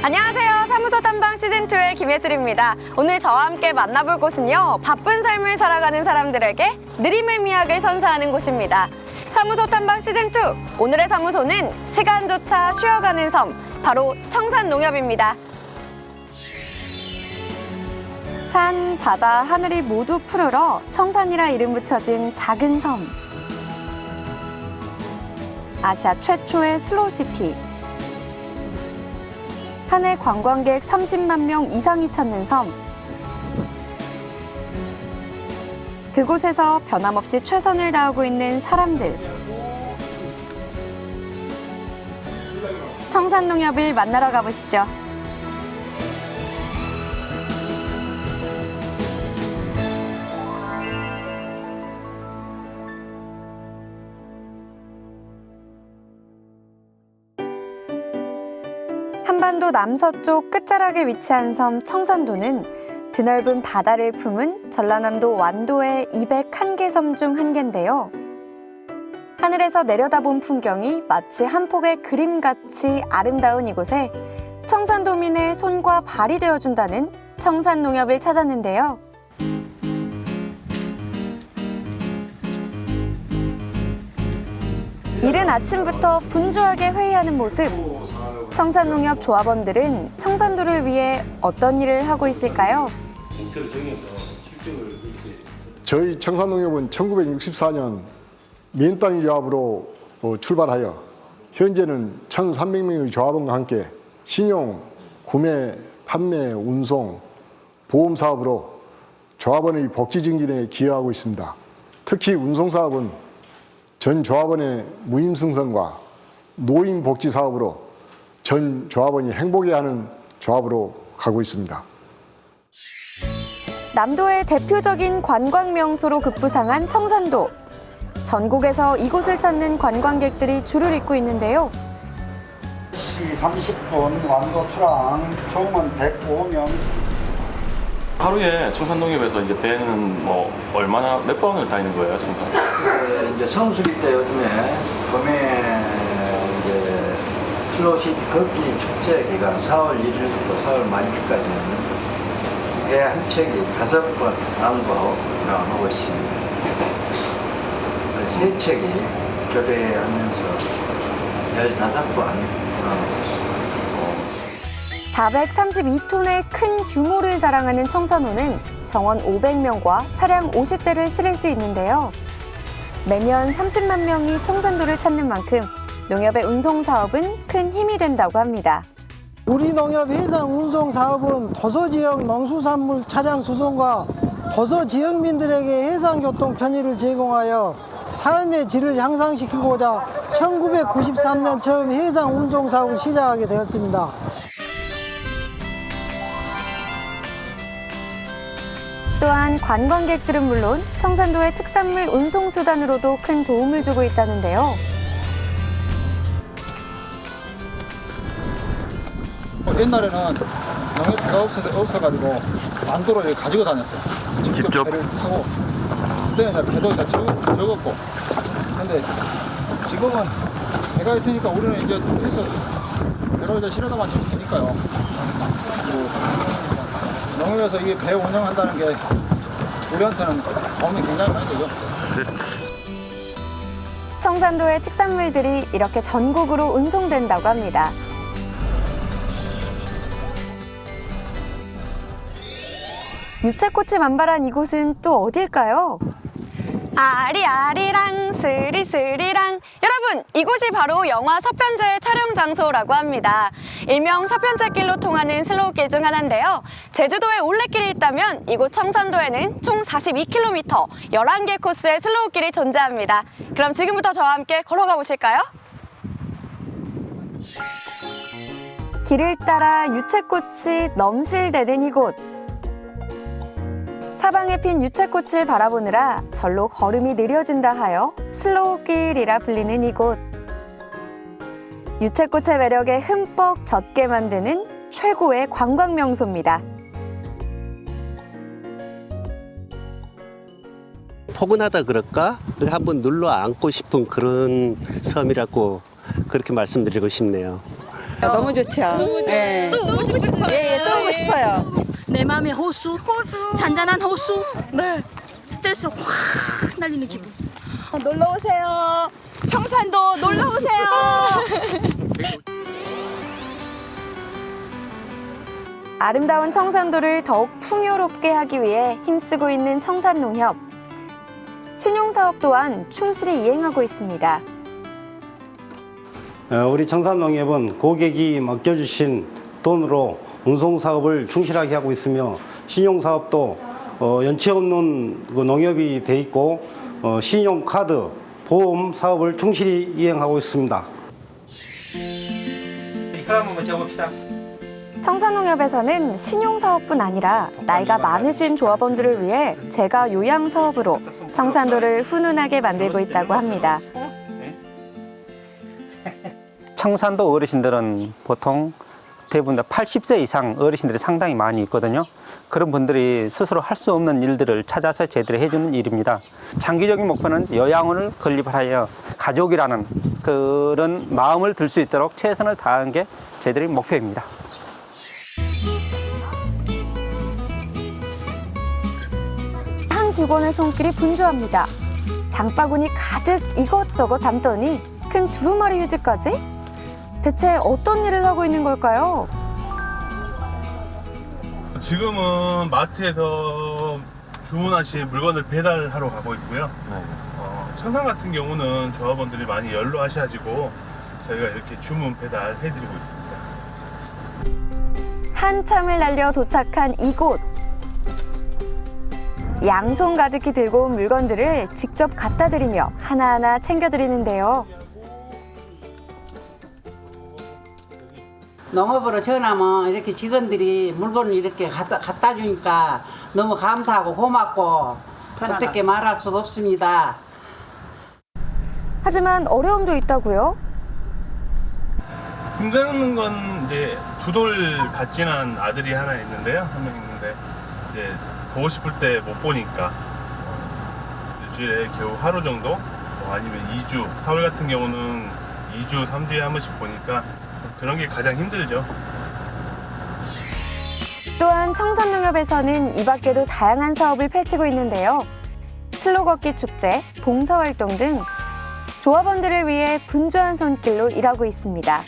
안녕하세요. 사무소 탐방 시즌2의 김예슬입니다. 오늘 저와 함께 만나볼 곳은요. 바쁜 삶을 살아가는 사람들에게 느림의 미학을 선사하는 곳입니다. 사무소 탐방 시즌2. 오늘의 사무소는 시간조차 쉬어가는 섬, 바로 청산농협입니다. 산, 바다, 하늘이 모두 푸르러 청산이라 이름 붙여진 작은 섬. 아시아 최초의 슬로우시티. 한 해 관광객 30만 명 이상이 찾는 섬. 그곳에서 변함없이 최선을 다하고 있는 사람들. 청산농협을 만나러 가보시죠. 한반도 남서쪽 끝자락에 위치한 섬 청산도는 드넓은 바다를 품은 전라남도 완도의 201개 섬 중 한 개인데요. 하늘에서 내려다본 풍경이 마치 한 폭의 그림같이 아름다운 이곳에 청산도민의 손과 발이 되어준다는 청산농협을 찾았는데요. 이른 아침부터 분주하게 회의하는 모습. 청산농협 조합원들은 청산도를 위해 어떤 일을 하고 있을까요? 저희 청산농협은 1964년 민단위 조합으로 출발하여 현재는 1,300명의 조합원과 함께 신용, 구매, 판매, 운송, 보험 사업으로 조합원의 복지 증진에 기여하고 있습니다. 특히 운송 사업은 전 조합원의 무임승선과 노인 복지 사업으로 전 조합원이 행복해하는 조합으로 가고 있습니다. 남도의 대표적인 관광 명소로 급부상한 청산도. 전국에서 이곳을 찾는 관광객들이 줄을 잇고 있는데요. 30분 완도 출항, 총은 105명. 하루에 청산농협에서 이제 배는 얼마나 몇 번을 다니는 거예요, 청산? 이제 성수기 때 요즘에 봄에 이제 슬로우시티 걷기 축제 기간 4월 1일부터 4월 말일까지는 배 한 척이 5번 안보하고 있습니다. 세 척이 교대하면서 15번 하고 있습니다. 432톤의 큰 규모를 자랑하는 청산호는 정원 500명과 차량 50대를 실을 수 있는데요. 매년 30만 명이 청산도를 찾는 만큼 농협의 운송 사업은 큰 힘이 된다고 합니다. 우리 농협 해상 운송 사업은 도서 지역 농수산물 차량 수송과 도서 지역민들에게 해상교통 편의를 제공하여 삶의 질을 향상시키고자 1993년 처음 해상 운송 사업을 시작하게 되었습니다. 또한 관광객들은 물론 청산도의 특산물 운송 수단으로도 큰 도움을 주고 있다는데요. 옛날에는 농협배가 없어가지고 만도로 여기 가지고 다녔어요. 직접 배를 타고. 그때는 배도 다 적었고. 근데 지금은 배가 있으니까 우리는 이제 해서 배로 이제 실어다만 주면 되니까요. 농협에서 이 배 운영한다는 게 우리한테는 도움이 굉장히 많이 되죠. 청산도의 특산물들이 이렇게 전국으로 운송된다고 합니다. 유채꽃이 만발한 이곳은 또 어딜까요? 아리아리랑 스리스리랑. 여러분, 이곳이 바로 영화 서편제의 촬영 장소라고 합니다. 일명 서편제길로 통하는 슬로우길 중 하나인데요. 제주도에 올레길이 있다면 이곳 청산도에는 총 42km, 11개 코스의 슬로우길이 존재합니다. 그럼 지금부터 저와 함께 걸어가 보실까요? 길을 따라 유채꽃이 넘실대는 이곳. 사방에 핀 유채꽃을 바라보느라 절로 걸음이 느려진다 하여 슬로우길이라 불리는 이곳. 유채꽃의 매력에 흠뻑 젖게 만드는 최고의 관광 명소입니다. 포근하다 그럴까? 한번 눌러 앉고 싶은 그런 섬이라고 그렇게 말씀드리고 싶네요. 너무 좋죠. 예. 또 오고 싶으세요? 예, 또 오고 싶어요. 내 마음의 호수. 잔잔한 호수. 네. 스트레스 확 날리는 기분. 놀러 오세요. 청산도 놀러 오세요. 아름다운 청산도를 더욱 풍요롭게 하기 위해 힘쓰고 있는 청산농협. 신용사업 또한 충실히 이행하고 있습니다. 우리 청산농협은 고객이 맡겨주신 돈으로 운송사업을 충실하게 하고 있으며 신용사업도 연체 없는 농협이 돼 있고 신용카드, 보험 사업을 충실히 이행하고 있습니다. 이거 한번 적읍시다. 청산농협에서는 신용사업뿐 아니라 나이가 많으신 조합원들을 위해 재가 요양 사업으로 청산도를 훈훈하게 만들고 있다고 합니다. 청산도 어르신들은 보통 대부분 다 80세 이상 어르신들이 상당히 많이 있거든요. 그런 분들이 스스로 할 수 없는 일들을 찾아서 저희들이 해주는 일입니다. 장기적인 목표는 요양원을 건립하여 가족이라는 그런 마음을 들 수 있도록 최선을 다하는 게 저희들의 목표입니다. 한 직원의 손길이 분주합니다. 장바구니 가득 이것저것 담더니 큰 두루마리 휴지까지? 대체 어떤 일을 하고 있는 걸까요? 지금은 마트에서 주문하신 물건을 배달하러 가고 있고요. 청산 같은 경우는 조합원들이 많이 연로하셔가지고 저희가 이렇게 주문 배달해드리고 있습니다. 한참을 날려 도착한 이곳. 양손 가득히 들고 온 물건들을 직접 갖다 드리며 하나하나 챙겨드리는데요. 농업으로 전하면 이렇게 직원들이 물건을 이렇게 갖다 주니까 너무 감사하고 고맙고 어떻게 말할 수가 없습니다. 하지만 어려움도 있다고요? 힘드는 건 이제 두 돌 같지는 아들이 하나 있는데요. 한 명 있는데 이제 보고 싶을 때 못 보니까 일주일에 겨우 하루 정도 아니면 2주, 4월 같은 경우는 2주, 3주에 한 번씩 보니까 그런 게 가장 힘들죠. 또한 청산농협에서는 이 밖에도 다양한 사업을 펼치고 있는데요. 슬로 걷기 축제, 봉사활동 등 조합원들을 위해 분주한 손길로 일하고 있습니다.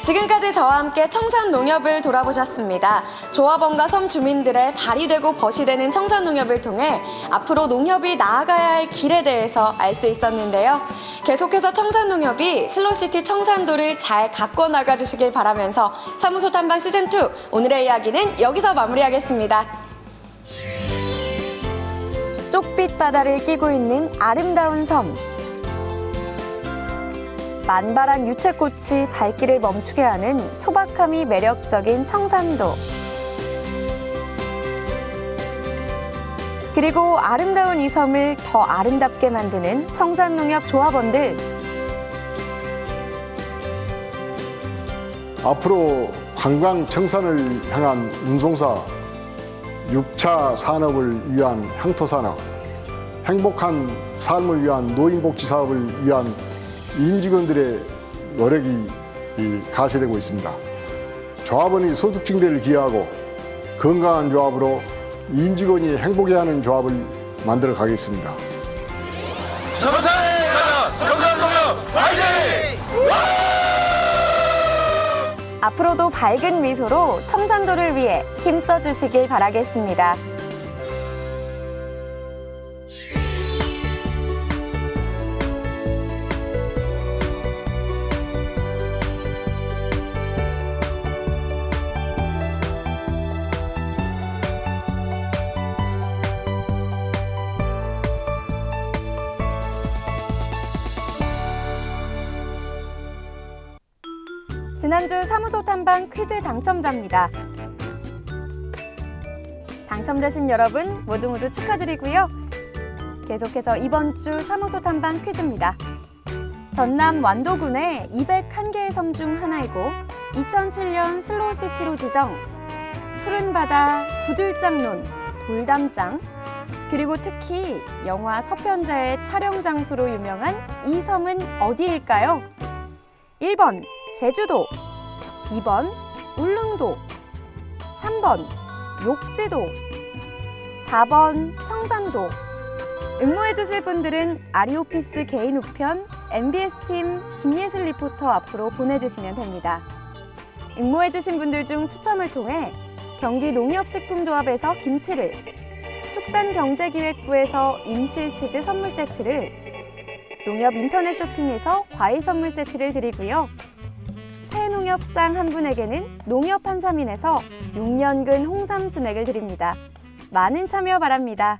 지금까지 저와 함께 청산농협을 돌아보셨습니다. 조합원과 섬 주민들의 발이 되고 벗이 되는 청산농협을 통해 앞으로 농협이 나아가야 할 길에 대해서 알 수 있었는데요. 계속해서 청산농협이 슬로시티 청산도를 잘 가꿔 나가주시길 바라면서 사무소 탐방 시즌2 오늘의 이야기는 여기서 마무리하겠습니다. 쪽빛 바다를 끼고 있는 아름다운 섬. 만발한 유채꽃이 발길을 멈추게 하는 소박함이 매력적인 청산도. 그리고 아름다운 이 섬을 더 아름답게 만드는 청산농협 조합원들. 앞으로 관광 청산을 향한 운송사, 6차 산업을 위한 향토산업, 행복한 삶을 위한 노인복지사업을 위한 임직원들의 노력이 가세되고 있습니다. 조합원이 소득 증대를 기여하고 건강한 조합으로 임직원이 행복해하는 조합을 만들어 가겠습니다. 청산에 가자! 청산농협 화이팅! 앞으로도 밝은 미소로 청산도를 위해 힘써 주시길 바라겠습니다. 지난주 사무소 탐방 퀴즈 당첨자입니다. 당첨되신 여러분 모두 축하드리고요. 계속해서 이번 주 사무소 탐방 퀴즈입니다. 전남 완도군의 201개의 섬 중 하나이고 2007년 슬로우시티로 지정, 푸른 바다, 구들장논, 돌담장, 그리고 특히 영화 서편자의 촬영 장소로 유명한 이 섬은 어디일까요? 1번 제주도, 2번 울릉도, 3번 욕지도, 4번 청산도. 응모해 주실 분들은 아리오피스 개인 우편 MBS팀 김예슬 리포터 앞으로 보내주시면 됩니다. 응모해 주신 분들 중 추첨을 통해 경기 농협식품조합에서 김치를, 축산경제기획부에서 임실치즈 선물 세트를, 농협 인터넷 쇼핑에서 과일 선물 세트를 드리고요. 새농협상 한 분에게는 농협 한삼인에서 6년근 홍삼 순액을 드립니다. 많은 참여 바랍니다.